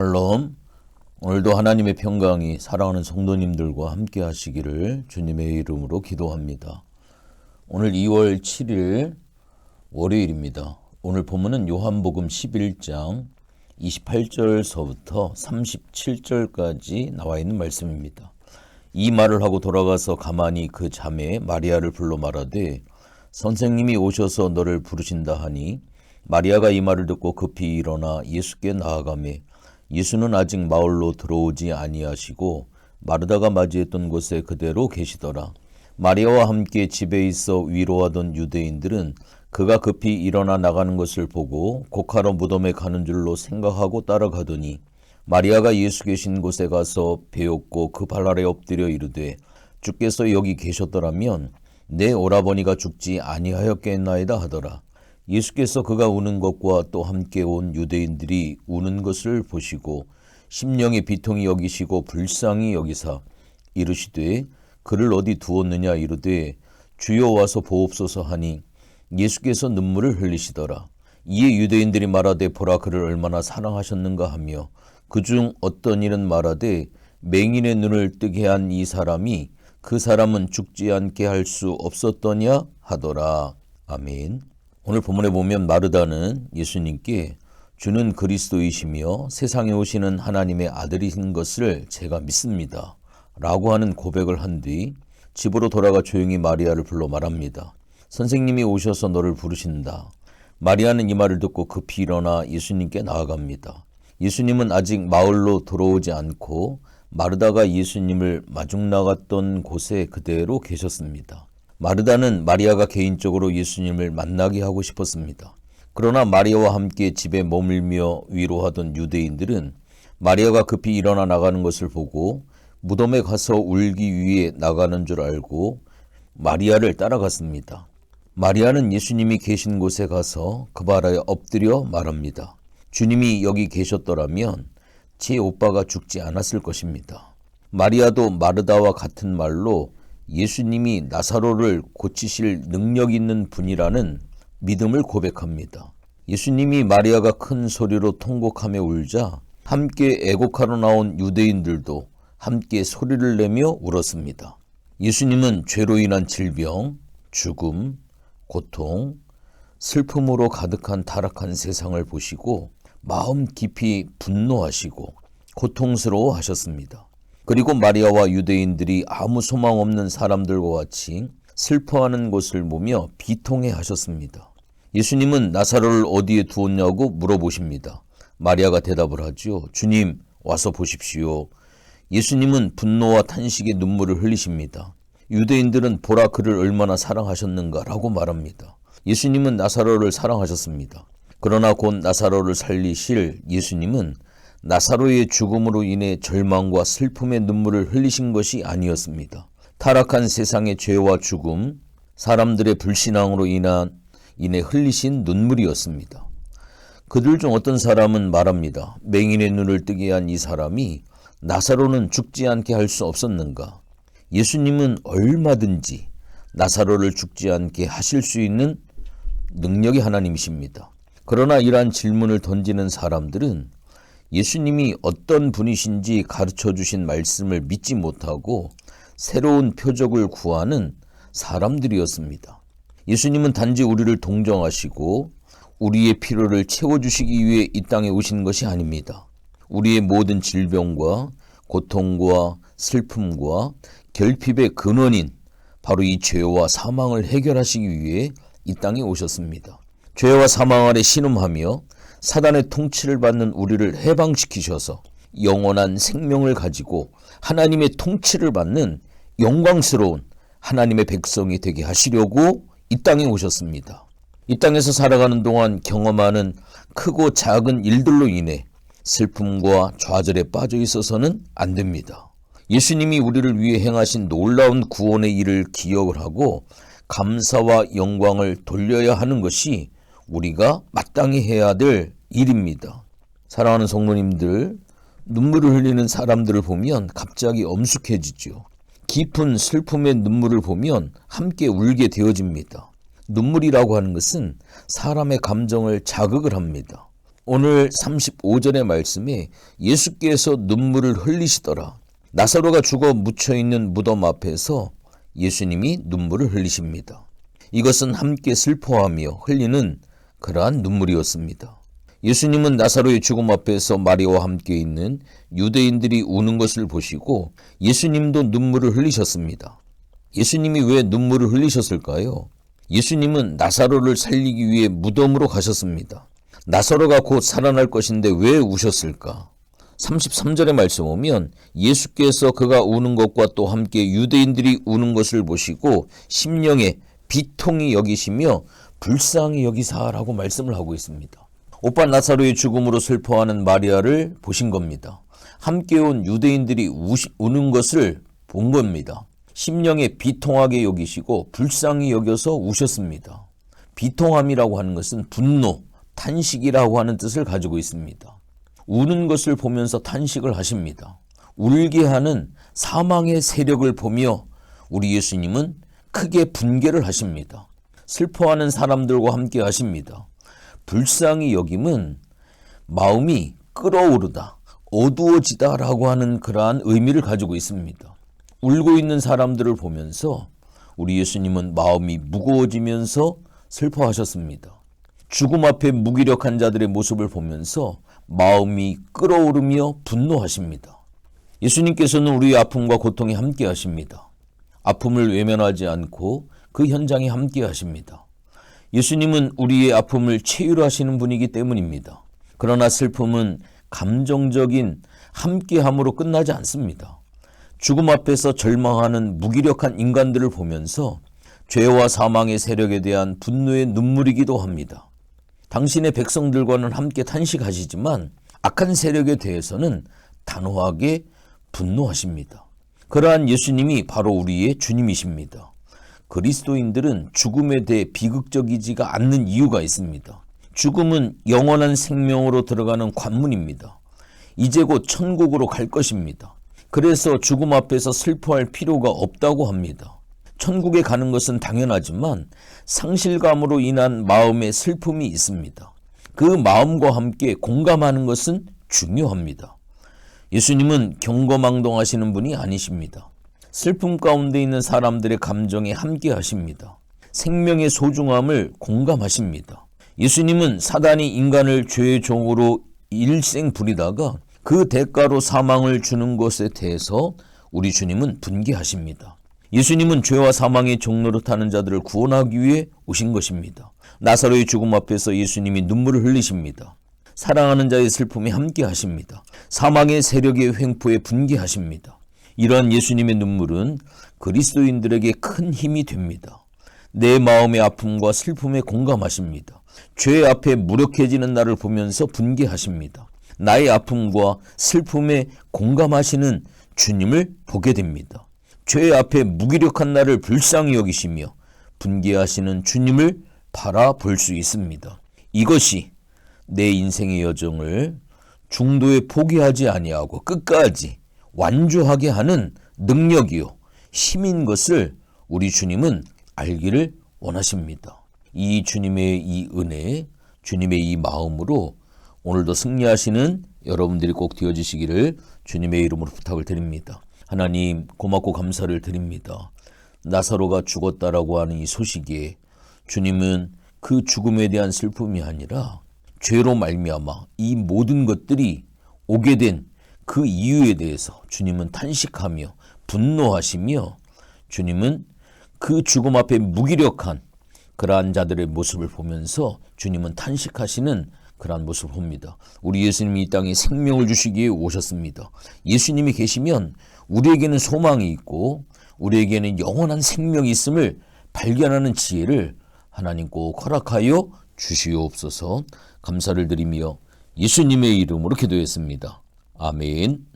샬롬. 오늘도 하나님의 평강이 사랑하는 성도님들과 함께 하시기를 주님의 이름으로 기도합니다. 오늘 2월 7일 월요일입니다. 오늘 본문은 요한복음 11장 28절서부터 37절까지 나와 있는 말씀입니다. 이 말을 하고 돌아가서 가만히 그 자매 마리아를 불러 말하되 선생님이 오셔서 너를 부르신다 하니 마리아가 이 말을 듣고 급히 일어나 예수께 나아가매 예수는 아직 마을로 들어오지 아니하시고 마르다가 맞이했던 곳에 그대로 계시더라. 마리아와 함께 집에 있어 위로하던 유대인들은 그가 급히 일어나 나가는 것을 보고 곡하러 무덤에 가는 줄로 생각하고 따라가더니 마리아가 예수 계신 곳에 가서 배웠고 그 발 아래 엎드려 이르되 주께서 여기 계셨더라면 내 오라버니가 죽지 아니하였겠나이다 하더라. 예수께서 그가 우는 것과 또 함께 온 유대인들이 우는 것을 보시고 심령의 비통이 여기시고 불쌍히 여기사 이르시되 그를 어디 두었느냐 이르되 주여 와서 보옵소서 하니 예수께서 눈물을 흘리시더라. 이에 유대인들이 말하되 보라 그를 얼마나 사랑하셨는가 하며 그중 어떤 이는 말하되 맹인의 눈을 뜨게 한 이 사람이 그 사람은 죽지 않게 할 수 없었더냐 하더라. 아멘. 오늘 본문에 보면 마르다는 예수님께 주는 그리스도이시며 세상에 오시는 하나님의 아들이신 것을 제가 믿습니다 라고 하는 고백을 한 뒤 집으로 돌아가 조용히 마리아를 불러 말합니다. 선생님이 오셔서 너를 부르신다. 마리아는 이 말을 듣고 급히 일어나 예수님께 나아갑니다. 예수님은 아직 마을로 들어오지 않고 마르다가 예수님을 마중 나갔던 곳에 그대로 계셨습니다. 마르다는 마리아가 개인적으로 예수님을 만나게 하고 싶었습니다. 그러나 마리아와 함께 집에 머물며 위로하던 유대인들은 마리아가 급히 일어나 나가는 것을 보고 무덤에 가서 울기 위해 나가는 줄 알고 마리아를 따라갔습니다. 마리아는 예수님이 계신 곳에 가서 그 발 아래 엎드려 말합니다. 주님이 여기 계셨더라면 제 오빠가 죽지 않았을 것입니다. 마리아도 마르다와 같은 말로 예수님이 나사로를 고치실 능력 있는 분이라는 믿음을 고백합니다. 예수님이 마리아가 큰 소리로 통곡하며 울자 함께 애곡하러 나온 유대인들도 함께 소리를 내며 울었습니다. 예수님은 죄로 인한 질병, 죽음, 고통, 슬픔으로 가득한 타락한 세상을 보시고 마음 깊이 분노하시고 고통스러워 하셨습니다. 그리고 마리아와 유대인들이 아무 소망 없는 사람들과 같이 슬퍼하는 것을 보며 비통해 하셨습니다. 예수님은 나사로를 어디에 두었냐고 물어보십니다. 마리아가 대답을 하죠. 주님, 와서 보십시오. 예수님은 분노와 탄식의 눈물을 흘리십니다. 유대인들은 보라 그를 얼마나 사랑하셨는가라고 말합니다. 예수님은 나사로를 사랑하셨습니다. 그러나 곧 나사로를 살리실 예수님은 나사로의 죽음으로 인해 절망과 슬픔의 눈물을 흘리신 것이 아니었습니다. 타락한 세상의 죄와 죽음, 사람들의 불신앙으로 인해 흘리신 눈물이었습니다. 그들 중 어떤 사람은 말합니다. 맹인의 눈을 뜨게 한 이 사람이 나사로는 죽지 않게 할 수 없었는가? 예수님은 얼마든지 나사로를 죽지 않게 하실 수 있는 능력의 하나님이십니다. 그러나 이러한 질문을 던지는 사람들은 예수님이 어떤 분이신지 가르쳐 주신 말씀을 믿지 못하고 새로운 표적을 구하는 사람들이었습니다. 예수님은 단지 우리를 동정하시고 우리의 필요를 채워주시기 위해 이 땅에 오신 것이 아닙니다. 우리의 모든 질병과 고통과 슬픔과 결핍의 근원인 바로 이 죄와 사망을 해결하시기 위해 이 땅에 오셨습니다. 죄와 사망 아래 신음하며 사단의 통치를 받는 우리를 해방시키셔서 영원한 생명을 가지고 하나님의 통치를 받는 영광스러운 하나님의 백성이 되게 하시려고 이 땅에 오셨습니다. 이 땅에서 살아가는 동안 경험하는 크고 작은 일들로 인해 슬픔과 좌절에 빠져 있어서는 안 됩니다. 예수님이 우리를 위해 행하신 놀라운 구원의 일을 기억을 하고 감사와 영광을 돌려야 하는 것이 우리가 마땅히 해야 될 일입니다. 사랑하는 성도님들, 눈물을 흘리는 사람들을 보면 갑자기 엄숙해지죠. 깊은 슬픔의 눈물을 보면 함께 울게 되어집니다. 눈물이라고 하는 것은 사람의 감정을 자극을 합니다. 오늘 35절의 말씀에 예수께서 눈물을 흘리시더라. 나사로가 죽어 묻혀있는 무덤 앞에서 예수님이 눈물을 흘리십니다. 이것은 함께 슬퍼하며 흘리는 그러한 눈물이었습니다. 예수님은 나사로의 죽음 앞에서 마리아와 함께 있는 유대인들이 우는 것을 보시고 예수님도 눈물을 흘리셨습니다. 예수님이 왜 눈물을 흘리셨을까요? 예수님은 나사로를 살리기 위해 무덤으로 가셨습니다. 나사로가 곧 살아날 것인데 왜 우셨을까? 33절의 말씀 보면 예수께서 그가 우는 것과 또 함께 유대인들이 우는 것을 보시고 심령에 비통히 여기시며 불쌍히 여기사라고 말씀을 하고 있습니다. 오빠 나사로의 죽음으로 슬퍼하는 마리아를 보신 겁니다. 함께 온 유대인들이 우는 것을 본 겁니다. 심령에 비통하게 여기시고 불쌍히 여겨서 우셨습니다. 비통함이라고 하는 것은 분노, 탄식이라고 하는 뜻을 가지고 있습니다. 우는 것을 보면서 탄식을 하십니다. 울게 하는 사망의 세력을 보며 우리 예수님은 크게 분개를 하십니다. 슬퍼하는 사람들과 함께 하십니다. 불쌍히 여김은 마음이 끓어오르다, 어두워지다 라고 하는 그러한 의미를 가지고 있습니다. 울고 있는 사람들을 보면서 우리 예수님은 마음이 무거워지면서 슬퍼하셨습니다. 죽음 앞에 무기력한 자들의 모습을 보면서 마음이 끓어오르며 분노하십니다. 예수님께서는 우리의 아픔과 고통에 함께 하십니다. 아픔을 외면하지 않고 그 현장에 함께 하십니다. 예수님은 우리의 아픔을 치유하시는 분이기 때문입니다. 그러나 슬픔은 감정적인 함께함으로 끝나지 않습니다. 죽음 앞에서 절망하는 무기력한 인간들을 보면서 죄와 사망의 세력에 대한 분노의 눈물이기도 합니다. 당신의 백성들과는 함께 탄식하시지만 악한 세력에 대해서는 단호하게 분노하십니다. 그러한 예수님이 바로 우리의 주님이십니다. 그리스도인들은 죽음에 대해 비극적이지가 않는 이유가 있습니다. 죽음은 영원한 생명으로 들어가는 관문입니다. 이제 곧 천국으로 갈 것입니다. 그래서 죽음 앞에서 슬퍼할 필요가 없다고 합니다. 천국에 가는 것은 당연하지만 상실감으로 인한 마음의 슬픔이 있습니다. 그 마음과 함께 공감하는 것은 중요합니다. 예수님은 경거망동하시는 분이 아니십니다. 슬픔 가운데 있는 사람들의 감정에 함께 하십니다. 생명의 소중함을 공감하십니다. 예수님은 사단이 인간을 죄의 종으로 일생 부리다가 그 대가로 사망을 주는 것에 대해서 우리 주님은 분개하십니다. 예수님은 죄와 사망의 종로로 타는 자들을 구원하기 위해 오신 것입니다. 나사로의 죽음 앞에서 예수님이 눈물을 흘리십니다. 사랑하는 자의 슬픔에 함께 하십니다. 사망의 세력의 횡포에 분개하십니다. 이러한 예수님의 눈물은 그리스도인들에게 큰 힘이 됩니다. 내 마음의 아픔과 슬픔에 공감하십니다. 죄 앞에 무력해지는 나를 보면서 분개하십니다. 나의 아픔과 슬픔에 공감하시는 주님을 보게 됩니다. 죄 앞에 무기력한 나를 불쌍히 여기시며 분개하시는 주님을 바라볼 수 있습니다. 이것이 내 인생의 여정을 중도에 포기하지 아니하고 끝까지 완주하게 하는 능력이요 힘인 것을 우리 주님은 알기를 원하십니다. 이 주님의 이 은혜, 주님의 이 마음으로 오늘도 승리하시는 여러분들이 꼭 되어주시기를 주님의 이름으로 부탁을 드립니다. 하나님 고맙고 감사를 드립니다. 나사로가 죽었다라고 하는 이 소식에 주님은 그 죽음에 대한 슬픔이 아니라 죄로 말미암아 이 모든 것들이 오게 된 그 이유에 대해서 주님은 탄식하며 분노하시며 주님은 그 죽음 앞에 무기력한 그러한 자들의 모습을 보면서 주님은 탄식하시는 그러한 모습을 봅니다. 우리 예수님이 이 땅에 생명을 주시기에 오셨습니다. 예수님이 계시면 우리에게는 소망이 있고 우리에게는 영원한 생명이 있음을 발견하는 지혜를 하나님 꼭 허락하여 주시옵소서. 감사를 드리며 예수님의 이름으로 기도했습니다. 아멘.